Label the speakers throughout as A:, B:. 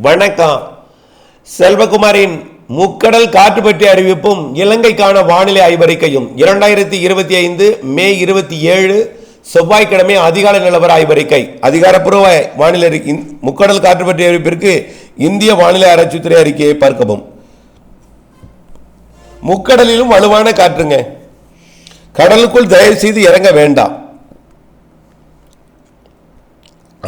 A: வணக்கம். செல்வகுமாரின் முக்கடல் காற்று பற்றிய அறிவிப்பும் இலங்கைக்கான வானிலை ஆய்வறிக்கையும் 2025 மே 27 செவ்வாய்க்கிழமை அதிகாலை நிலவர ஆய்வறிக்கை. அதிகாரப்பூர்வ வானிலை முக்கடல் காற்று பற்றிய அறிவிப்பிற்கு இந்திய வானிலை ஆராய்ச்சித்துறை அறிக்கையை பார்க்கவும். முக்கடலிலும் வலுவான காற்றுங்க. கடலுக்குள் தயவு செய்து இறங்க வேண்டாம்.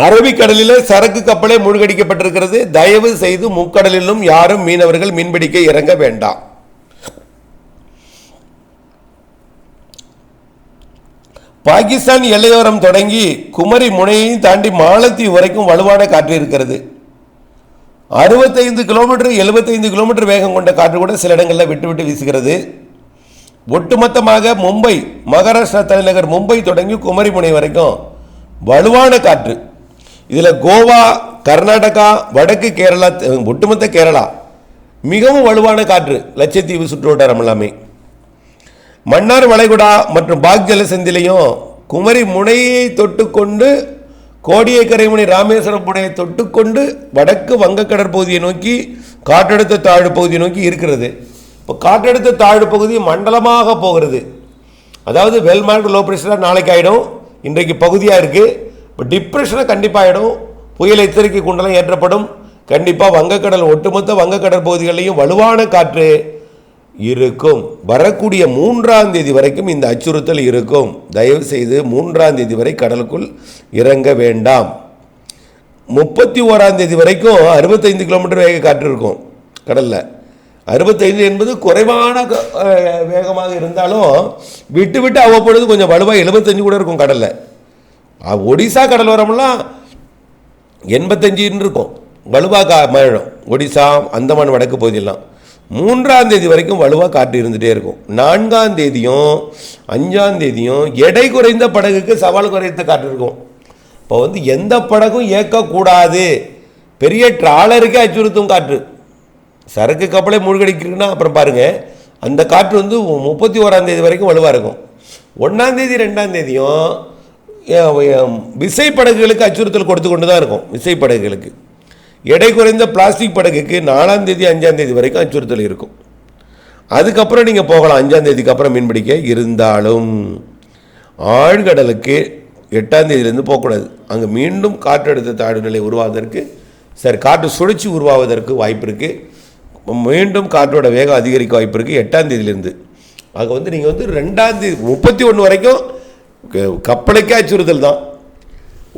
A: அரபிக்கடலில் சரக்கு கப்பலே மூழ்கடிக்கப்பட்டிருக்கிறது. தயவு செய்து முக்கடலிலும் யாரும் மீனவர்கள் மீன்பிடிக்க இறங்க வேண்டாம். பாகிஸ்தான் எல்லையோரம் தொடங்கி குமரி முனையையும் தாண்டி மாலத்தீவு வரைக்கும் வலுவான காற்று இருக்கிறது. 65 கிலோமீட்டர் 75 கிலோமீட்டர் வேகம் கொண்ட காற்று கூட சில இடங்களில் விட்டு விட்டு வீசுகிறது. ஒட்டுமொத்தமாக மும்பை, மகாராஷ்டிரா தலைநகர் மும்பை தொடங்கி குமரி முனை வரைக்கும் வலுவான காற்று. இதில் கோவா, கர்நாடகா, வடக்கு கேரளா, ஒட்டுமொத்த கேரளா மிகவும் வலுவான காற்று. லட்சத்தீவு சுற்றுவட்டாரம் எல்லாமே மன்னார் வளைகுடா மற்றும் பாக் ஜலசந்திலையும் குமரி முனையை தொட்டுக்கொண்டு கோடியக்கரை முனை ராமேஸ்வரம் முனையை தொட்டுக்கொண்டு வடக்கு வங்கக்கடற்பகுதியை நோக்கி காற்றழுத்த தாழ்வு பகுதியை நோக்கி இருக்கிறது. இப்போ காற்றழுத்த தாழ்வு பகுதி மண்டலமாக போகிறது. அதாவது வெல்மார்க் லோ ப்ரெஷராக நாளைக்கு ஆகிடும். இன்றைக்கு பகுதியாக இருக்குது. இப்போ டிப்ரெஷனை கண்டிப்பாக ஆகிடும். புயல் எச்சரிக்கை குண்டலம் ஏற்றப்படும். கண்டிப்பாக வங்கக்கடல், ஒட்டுமொத்த வங்கக்கடல் பகுதிகளிலையும் வலுவான காற்று இருக்கும். வரக்கூடிய 3ஆம் தேதி வரைக்கும் இந்த அச்சுறுத்தல் இருக்கும். தயவு செய்து 3ஆம் தேதி வரை கடலுக்குள் இறங்க வேண்டாம். 31ஆம் தேதி வரைக்கும் 65 கிலோமீட்டர் வேக காற்று இருக்கும் கடலில். 65 என்பது குறைவான வேகமாக இருந்தாலும் விட்டு விட்டு அவ்வப்பொழுது கொஞ்சம் வலுவாக 75 கூட இருக்கும் கடலில். ஒடிசா கடலோரம்லாம் 85 இருக்கும், வலுவாக மழையும். ஒடிசா, அந்தமான் வடக்கு பகுதியெல்லாம் 3ஆம் தேதி வரைக்கும் வலுவாக காற்று இருந்துகிட்டே இருக்கும். 4ஆம் தேதியும் 5ஆம் தேதியும் எடை குறைந்த படகுக்கு சவால் குறைந்த காற்று இருக்கும். இப்போ எந்த படகும் இயக்கக்கூடாது. பெரிய ட்ராலருக்கே அச்சுறுத்தும் காற்று. சரக்கு கப்பலை மூழ்கடிக்கிறதுனா அப்புறம் பாருங்கள். அந்த காற்று 31ஆம் தேதி வரைக்கும் வலுவாக இருக்கும். 1ஆம் தேதி 2ஆம் தேதியும் விசைப்படகுகளுக்கு அச்சுறுத்தல் கொடுத்து கொண்டு தான் இருக்கும். விசைப்படகுகளுக்கு எடை குறைந்த பிளாஸ்டிக் படகுக்கு 4ஆம் தேதி 5ஆம் தேதி வரைக்கும் அச்சுறுத்தல் இருக்கும். அதுக்கப்புறம் நீங்கள் போகலாம். 5ஆம் தேதிக்கு அப்புறம் மீன்பிடிக்க. இருந்தாலும் ஆழ்கடலுக்கு 8ஆம் தேதியிலேருந்து போகக்கூடாது. அங்கே மீண்டும் காற்றழுத்த தாழ்வு நிலை உருவாவதற்கு, காற்று சுழற்சி உருவாவதற்கு வாய்ப்பு இருக்குது. மீண்டும் காற்றோட வேகம் அதிகரிக்க வாய்ப்பு இருக்குது 8ஆம் தேதியிலேருந்து. ஆக நீங்கள் 2ஆம் தேதி 31 வரைக்கும் கப்பலுக்கே அச்சுறுத்தல் தான்.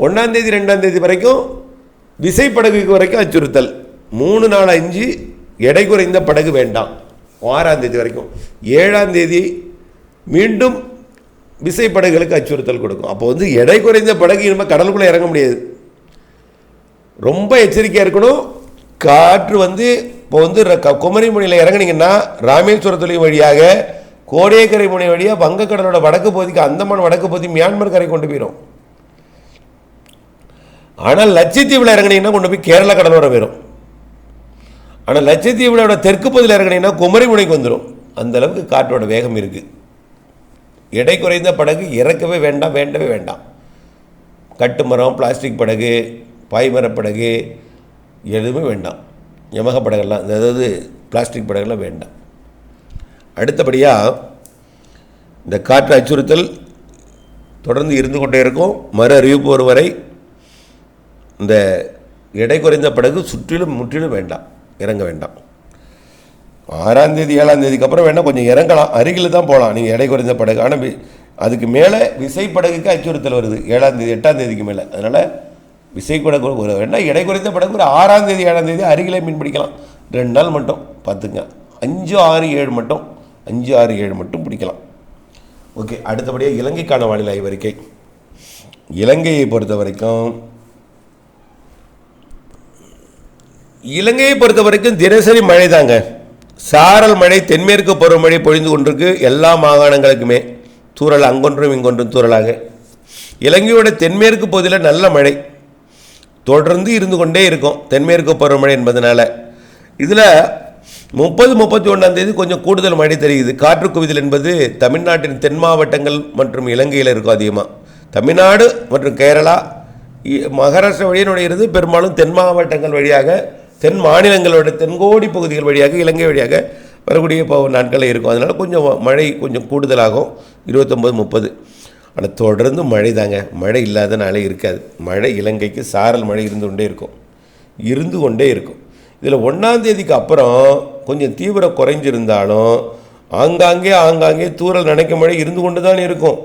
A: 1ஆம் தேதி 2ஆம் தேதி வரைக்கும் விசைப்படகுக்கு வரைக்கும் அச்சுறுத்தல். 3 4 5 எடை குறைந்த படகு வேண்டாம். 6ஆம் தேதி வரைக்கும். 7ஆம் தேதி மீண்டும் விசைப்படகுகளுக்கு அச்சுறுத்தல் கொடுக்கும். அப்போ எடை குறைந்த படகு இனிமேல் கடலுக்குள்ளே இறங்க முடியாது. ரொம்ப எச்சரிக்கையாக இருக்கணும். காற்று இப்போ குமரி முனையில் இறங்குனீங்கன்னா ராமேஸ்வரத்துறை வழியாக கோடியக்கரை முனை வழியாக வங்கக்கடலோட வடக்கு பகுதிக்கு, அந்தமான் வடக்கு பகுதி, மியான்மர் கரை கொண்டு போயிடும். ஆனால் லட்சத்தீவில் இறங்கினீங்கன்னா கொண்டு போய் கேரள கடலோரம் வரும். ஆனால் லட்சத்தீவிலோட தெற்கு பகுதியில் இறங்கினீங்கன்னா குமரி முனைக்கு வந்துடும். அந்த அளவுக்கு காற்றோட வேகம் இருக்குது. எடை குறைந்த படகு இறக்கவே வேண்டாம், வேண்டவே வேண்டாம். கட்டுமரம், பிளாஸ்டிக் படகு, பாய்மரப்படகு எதுவுமே வேண்டாம். யமக படகெல்லாம், அதாவது பிளாஸ்டிக் படகுலாம் வேண்டாம். அடுத்தபடியாக இந்த காற்று அச்சுறுத்தல் தொடர்ந்து இருந்து கொண்டே இருக்கும். மறு அறிவிப்பு வரும் வரை இந்த எடை குறைந்த படகு முற்றிலும் வேண்டாம், இறங்க வேண்டாம். 6ஆம் தேதி 7ஆம் தேதிக்கு அப்புறம் வேணால் கொஞ்சம் இறங்கலாம், அருகில் தான் போகலாம் நீங்கள் எடை குறைந்த படகு. ஆனால் அதுக்கு மேலே விசைப்படகுக்கு அச்சுறுத்தல் வருது 7ஆம் தேதி 8ஆம் தேதிக்கு மேலே. அதனால் விசைப்படகு வேணால் எடை குறைந்த படகு ஒரு 6ஆம் தேதி 7ஆம் தேதி அருகிலே மீன் பிடிக்கலாம். 2 நாள் மட்டும் பார்த்துங்க. 5 6 7 மட்டும் 5 6 7 மட்டும் பிடிக்கலாம். ஓகே. அடுத்தபடியாக இலங்கைக்கான வானிலை ஆய்வறிக்கை. இலங்கையை பொறுத்த வரைக்கும் தினசரி மழை தாங்க. சாரல் மழை, தென்மேற்கு பருவமழை பொழிந்து கொண்டிருக்கு எல்லா மாகாணங்களுக்குமே. தூறல் அங்கொன்றும் இங்கொன்றும் தூறலாக. இலங்கையோட தென்மேற்கு பகுதியில் நல்ல மழை தொடர்ந்து இருந்து கொண்டே இருக்கும். தென்மேற்கு பருவமழை என்பதனால இதில் 30 31ஆம் தேதி கொஞ்சம் கூடுதல் மழை தெரியுது. காற்று குவிதல் என்பது தமிழ்நாட்டின் தென் மாவட்டங்கள் மற்றும் இலங்கையில் இருக்கும் அதிகமாக. தமிழ்நாடு மற்றும் கேரளா, மகாராஷ்டிரா வழியே நுழைகிறது. பெரும்பாலும் தென் மாவட்டங்கள் வழியாக தென் மாநிலங்களோட தென்கோடி பகுதிகள் வழியாக இலங்கை வழியாக வரக்கூடிய நாட்களில் இருக்கும். அதனால் கொஞ்சம் மழை கொஞ்சம் கூடுதலாகும் 29-30. ஆனால் தொடர்ந்து மழை தாங்க, மழை இல்லாத நாளே இருக்காது. மழை இலங்கைக்கு சாரல் மழை இருந்து கொண்டே இருக்கும். இதில் 1ஆம் தேதிக்கு அப்புறம் கொஞ்சம் தீவிரம் குறைஞ்சிருந்தாலும் ஆங்காங்கே தூறல் நனைக்க மழை இருந்து கொண்டு தான் இருக்கும்.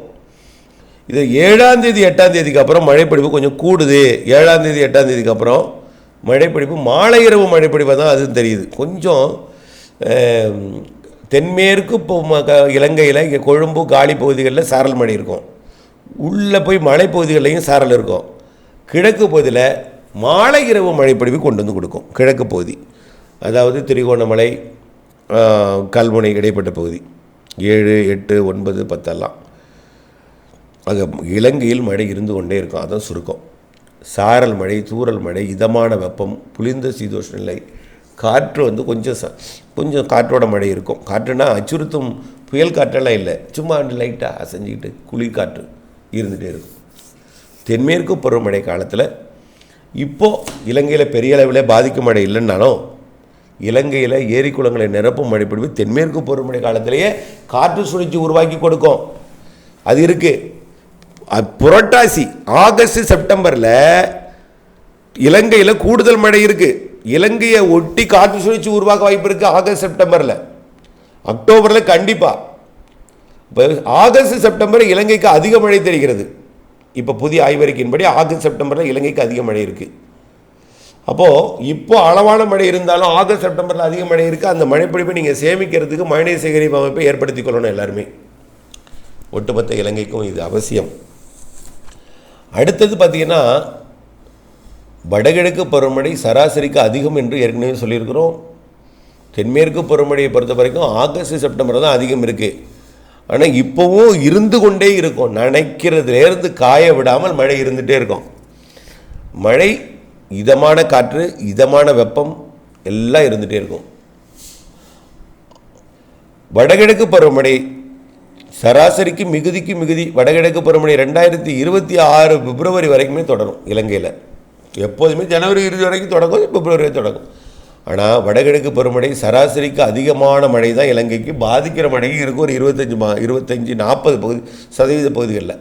A: இது 7ஆம் தேதி 8ஆம் தேதிக்கு அப்புறம் மழைப்பிடிப்பு கொஞ்சம் கூடுது. 7ஆம் தேதி 8ஆம் தேதிக்கு அப்புறம் மழைப்பிடிப்பு மாலை இரவு மழைப்பிடிப்பாக தான் அது தெரியுது. கொஞ்சம் தென்மேற்கு இலங்கையில் இங்கே கொழும்பு காலி பகுதிகளில் சாரல் மழை இருக்கும். உள்ளே போய் மலைப்பகுதிகள்லையும் சாரல் இருக்கும். கிழக்கு பகுதியில் மாலை இரவு மழைப்பிடிப்பு கொண்டு வந்து கொடுக்கும். கிழக்கு பகுதி அதாவது திரிகோணமலை கல்முனை இடைப்பட்ட பகுதி 7, 8, 9, 10 எல்லாம் அங்கே இலங்கையில் மழை இருந்து கொண்டே இருக்கும். அதான் சுருக்கம். சாரல் மழை, தூறல் மழை, இதமான வெப்பம், புலிந்த சீதோஷ்ண நிலை, காற்று கொஞ்சம் காற்றோட மழை இருக்கும். காற்றுனா அச்சுறுத்தும் புயல் காற்றெல்லாம் இல்லை, சும்மா லைட்டாக அசைஞ்சிக்கிட்டு குளிர் காற்று இருந்துகிட்டே இருக்கும். தென்மேற்கு பருவமழை காலத்தில் இப்போது இலங்கையில் பெரிய அளவில் பாதிக்கும் மழை இல்லைன்னாலும் இலங்கையில் ஏரி குளங்களை நிரப்பும் மழைப்பிடிப்பு தென்மேற்கு பருவமழை காலத்திலேயே காற்று சுழற்சி உருவாக்கி கொடுக்கும். அது இருக்குது. புரட்டாசி ஆகஸ்ட் செப்டம்பரில் இலங்கையில் கூடுதல் மழை இருக்குது. இலங்கையை ஒட்டி காற்று சுழற்சி உருவாக்க வாய்ப்பு இருக்குது ஆகஸ்ட் செப்டம்பரில். அக்டோபரில் கண்டிப்பாக. இப்போ ஆகஸ்ட் செப்டம்பர் இலங்கைக்கு அதிக மழை தெரிகிறது. இப்போ புதிய ஆய்வறிக்கையின்படி ஆகஸ்ட் செப்டம்பரில் இலங்கைக்கு அதிக மழை இருக்குது. அப்போது இப்போ அளவான மழை இருந்தாலும் ஆகஸ்ட் செப்டம்பரில் அதிக மழை இருக்குது. அந்த மழைப்பிடிப்பை நீங்கள் சேமிக்கிறதுக்கு மழைநீர் சேகரிப்பு அமைப்பை ஏற்படுத்தி கொள்ளணும் எல்லாருமே. ஒட்டுமொத்த இலங்கைக்கும் இது அவசியம். அடுத்தது பார்த்திங்கன்னா வடகிழக்கு பருவமழை சராசரிக்கு அதிகம் என்று ஏற்கனவே சொல்லியிருக்கிறோம். தென்மேற்கு பருவமழையை பொறுத்த வரைக்கும் ஆகஸ்ட் செப்டம்பர் தான் அதிகம் இருக்குது. ஆனால் இப்போவும் இருந்து கொண்டே இருக்கும். நனைக்கிறதுலேருந்து காய விடாமல் மழை இருந்துகிட்டே இருக்கும். மழை, இதமான காற்று, இதமான வெப்பம் எல்லாம் இருந்துகிட்டே இருக்கும். வடகிழக்கு பருவமழை சராசரிக்கு மிகுதி வடகிழக்கு பருவமழை 2026 பிப்ரவரி வரைக்குமே தொடரும். இலங்கையில் எப்போதுமே ஜனவரி இறுதி வரைக்கும் தொடங்கும், பிப்ரவரி வரை தொடங்கும். ஆனால் வடகிழக்கு பருவமழை சராசரிக்கு அதிகமான மழை தான் இலங்கைக்கு. பாதிக்கிற மழையும் இருக்கும் ஒரு 25-40% பகுதிகளில்.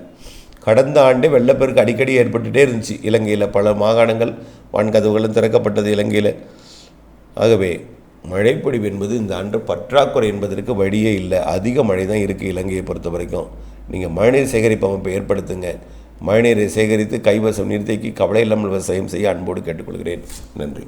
A: கடந்த ஆண்டே வெள்ளப்பெருக்கு அடிக்கடி ஏற்பட்டுகிட்டே இருந்துச்சு இலங்கையில். பல மாகாணங்கள் வான்கதவுகளும் திறக்கப்பட்டது இலங்கையில். ஆகவே மழைப்பொழிவு என்பது இந்த ஆண்டு பற்றாக்குறை என்பதற்கு வழியே இல்லை. அதிக மழை தான் இருக்குது இலங்கையை பொறுத்த வரைக்கும். நீங்கள் மழைநீர் சேகரிப்பு அமைப்பை ஏற்படுத்துங்க. மழைநீரை சேகரித்து கைவசம் நீர்த்தேக்கி கவலை இல்லாமல் விவசாயம் செய்ய அன்போடு கேட்டுக்கொள்கிறேன். நன்றி.